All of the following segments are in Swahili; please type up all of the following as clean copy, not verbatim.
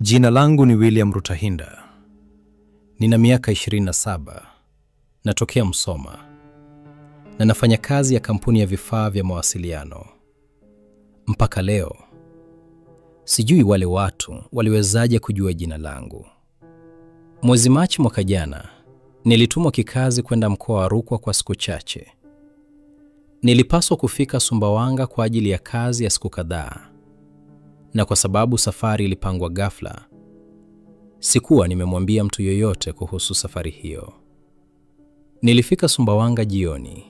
Jina langu ni William Rutahinda. Nina miaka 27, natokea Musoma, na nafanya kazi ya kampuni ya vifaa vya mawasiliano. Mpaka leo, sijui wale watu waliwezaje kujua jina langu. Mwezi Machi mwaka jana, nilitumwa kikazi kwenda mkoa wa Rukwa kwa siku chache. Nilipaswa kufika Sumbawanga kwa ajili ya kazi ya siku kadhaa. Na kwa sababu safari ilipangwa ghafla, sikuwa nimemwambia mtu yoyote kuhusu safari hiyo. Nilifika Sumbawanga jioni,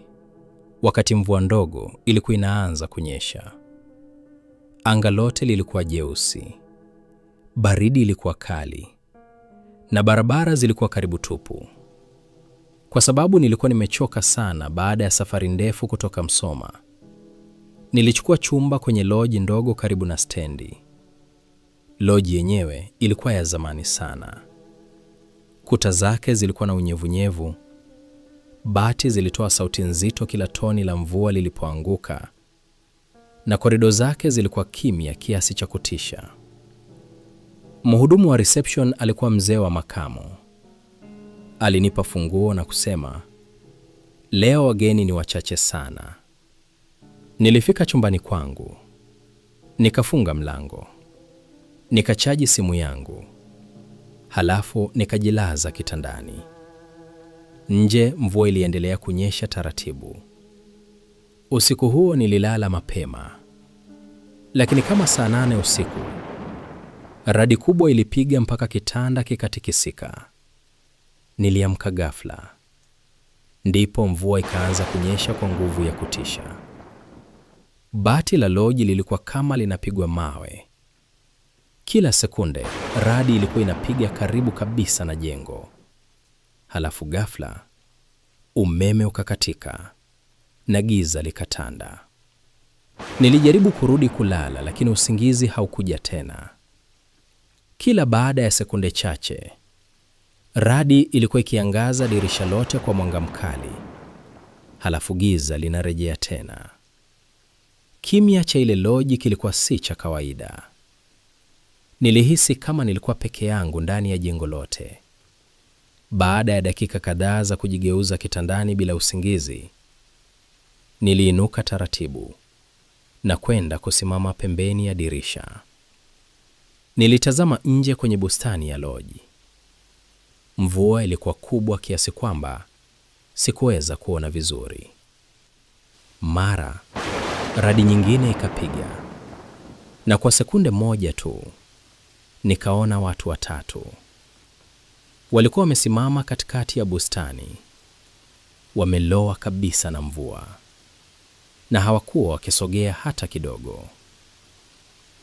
wakati mvua ndogo ilikuwa inaanza kunyesha. Anga lote lilikuwa jeusi, baridi ilikuwa kali, na barabara zilikuwa karibu tupu. Kwa sababu nilikuwa nimechoka sana baada ya safari ndefu kutoka Musoma, nilichukua chumba kwenye loji ndogo karibu na stendi. Loji yenyewe ilikuwa ya zamani sana. Kuta zake zilikuwa na unyevunyevu, bati zilitoa sauti nzito kila toni la mvua lilipoanguka, na korido zake zilikuwa kimya kiasi cha kutisha. Mhudumu wa reception alikuwa mzee wa makamo. Alinipa funguo na kusema, "Leo wageni ni wachache sana." Nilifika chumbani kwangu, nikafunga mlango, nikachaji simu yangu, halafu nikajilaza kitandani. Nje mvua iliendelea kunyesha taratibu. Usiku huo nililala mapema, lakini kama saa 8 usiku, radi kubwa ilipiga mpaka kitanda kikatikisika. Niliamka ghafla. Ndipo mvua ikaanza kunyesha kwa nguvu ya kutisha. Bati la loji lilikuwa kama linapigwa mawe. Kila sekunde, radi ilikuwa inapiga karibu kabisa na jengo. Halafu ghafla, umeme ukakatika na giza likatanda. Nilijaribu kurudi kulala, lakini usingizi haukuja tena. Kila baada ya sekunde chache, radi ilikuwa ikiangaza dirisha lote kwa mwanga mkali. Halafu giza linarejea tena. Kimya cha ile loji kilikuwa si cha kawaida. Nilihisi kama nilikuwa peke yangu ndani ya jengo lote. Baada ya dakika kadhaa za kujigeuza kitandani bila usingizi, niliinuka taratibu na kwenda kusimama pembeni ya dirisha. Nilitazama nje kwenye bustani ya loji. Mvua ilikuwa kubwa kiasi kwamba sikuweza kuona vizuri. Mara radi nyingine ikapiga, na kwa sekunde moja tu nikaona watu watatu. Walikuwa wamesimama katikati ya bustani, wamelowa kabisa na mvua, na hawakuwa wakisogea hata kidogo.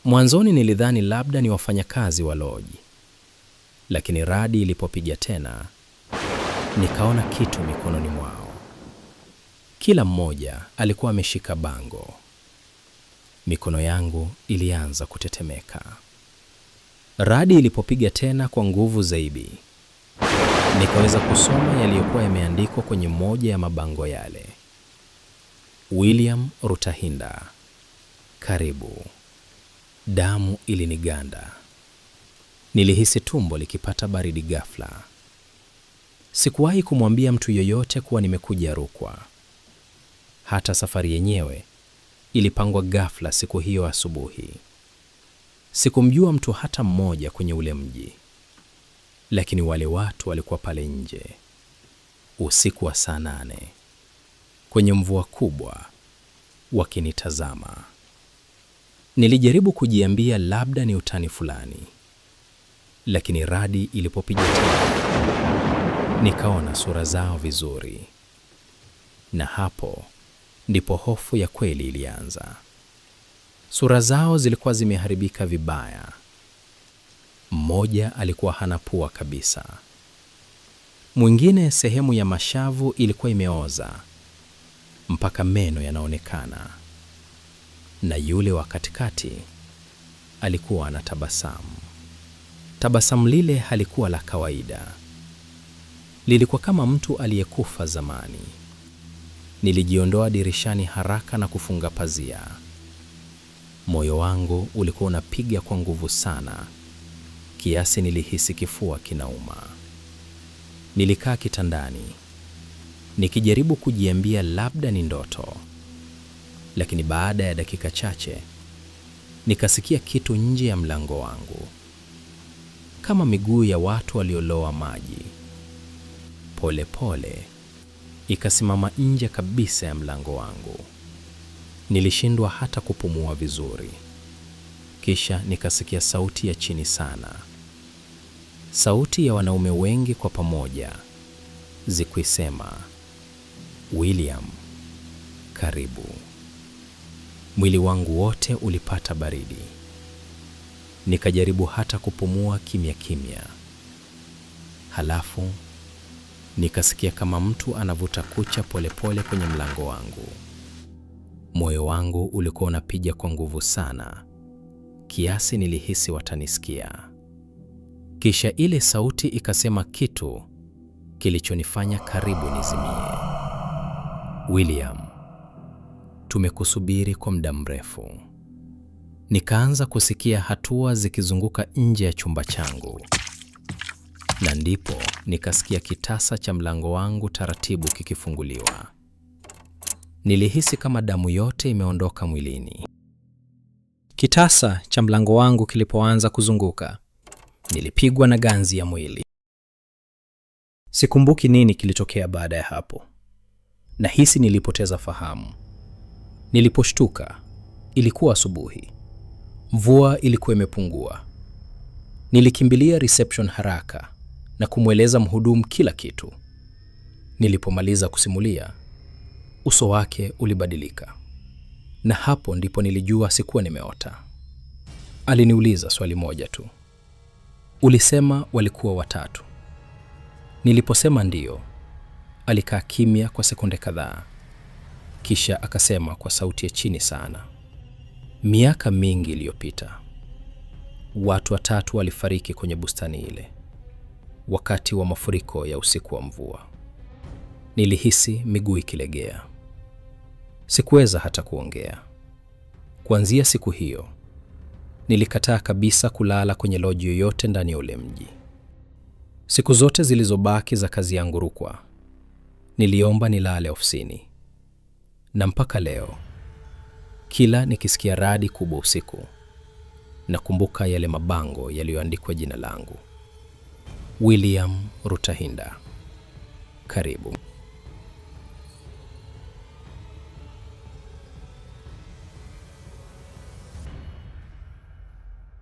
Mwanzoni nilidhani labda ni wafanyakazi wa loji, lakini radi ilipopiga tena, nikaona kitu mikononi mwao. Kila mmoja alikuwa ameshika bango. Mikono yangu ilianza kutetemeka. Radi ilipopiga tena kwa nguvu zaidi, nikaweza kusoma yaliyokuwa yameandikwa kwenye moja ya mabango yale. William Rutahinda, karibu. Damu iliniganda. Nilihisi tumbo likipata baridi ghafla. Sikuwahi kumwambia mtu yoyote kuwa nimekuja Rukwa. Hata safari yenyewe ilipangwa ghafla siku hiyo asubuhi. Sikumjua mtu hata mmoja kwenye ule mji. Lakini wale watu walikuwa pale nje, usiku wa saa 8, kwenye mvua kubwa, wakinitazama. Nilijaribu kujiambia labda ni utani fulani, lakini radi ilipopiga tena, nikaona sura zao vizuri. Na hapo ndipo hofu ya kweli ilianza. Sura zao zilikuwa zimeharibika vibaya. Mmoja alikuwa hana pua kabisa. Mwingine sehemu ya mashavu ilikuwa imeoza mpaka meno yanaonekana. Na yule wa katikati alikuwa anatabasamu. Tabasamu lile halikuwa la kawaida. Lilikuwa kama mtu aliyekufa zamani. Nilijiondoa dirishani haraka na kufunga pazia. Moyo wangu ulikuwa unapiga kwa nguvu sana, kiasi nilihisi kifua kinauma. Nilikaa kitandani nikijaribu kujiambia labda ni ndoto, lakini baada ya dakika chache nikasikia kitu nje ya mlango wangu, kama miguu ya watu walioloa maji. Pole pole ikasimama nje kabisa ya mlango wangu. Nilishindwa hata kupumua vizuri. Kisha nikasikia sauti ya chini sana, sauti ya wanaume wengi kwa pamoja zikisema, William, karibu. Mwili wangu wote ulipata baridi. Nikajaribu hata kupumua kimya kimya. Halafu nikasikia kama mtu anavuta kucha polepole kwenye mlango wangu. Moyo wangu ulikuwa unapiga kwa nguvu sana, kiasi nilihisi watanisikia. Kisha ile sauti ikasema kitu kilichonifanya karibu nizimie. William, tumekusubiri kwa muda mrefu. Nikaanza kusikia hatua zikizunguka nje ya chumba changu, na ndipo nikasikia kitasa cha mlango wangu taratibu kikifunguliwa. Nilihisi kama damu yote imeondoka mwilini. Kitasa cha mlango wangu kilipoanza kuzunguka, nilipigwa na ganzi ya mwili. Sikumbuki nini kilitokea baada ya hapo. Nahisi nilipoteza fahamu. Niliposhtuka, ilikuwa asubuhi. Mvua ilikuwa imepungua. Nilikimbilia reception haraka na kumweleza mhudumu kila kitu. Nilipomaliza kusimulia, uso wake ulibadilika. Na hapo ndipo nilijua sikuwa nimeota. Aliniuliza swali moja tu. Ulisema walikuwa watatu. Niliposema ndio, alikaa kimya kwa sekunde kadhaa. Kisha akasema kwa sauti ya chini sana, miaka mingi iliyopita, watu watatu walifariki kwenye bustani ile, wakati wa mafuriko ya usiku wa mvua. Nilihisi miguu ikilegea. Sikuweza hata kuongea. Kuanzia siku hiyo, nilikataa kabisa kulala kwenye loji yoyote ndani ya ule mji. Siku zote zilizobaki za kazi yangu Rukwa, niliomba nilale ofisini. Na mpaka leo, kila nikisikia radi kubwa usiku, nakumbuka yale mabango yaliyoandikwa jina langu, William Rutahinda, karibu.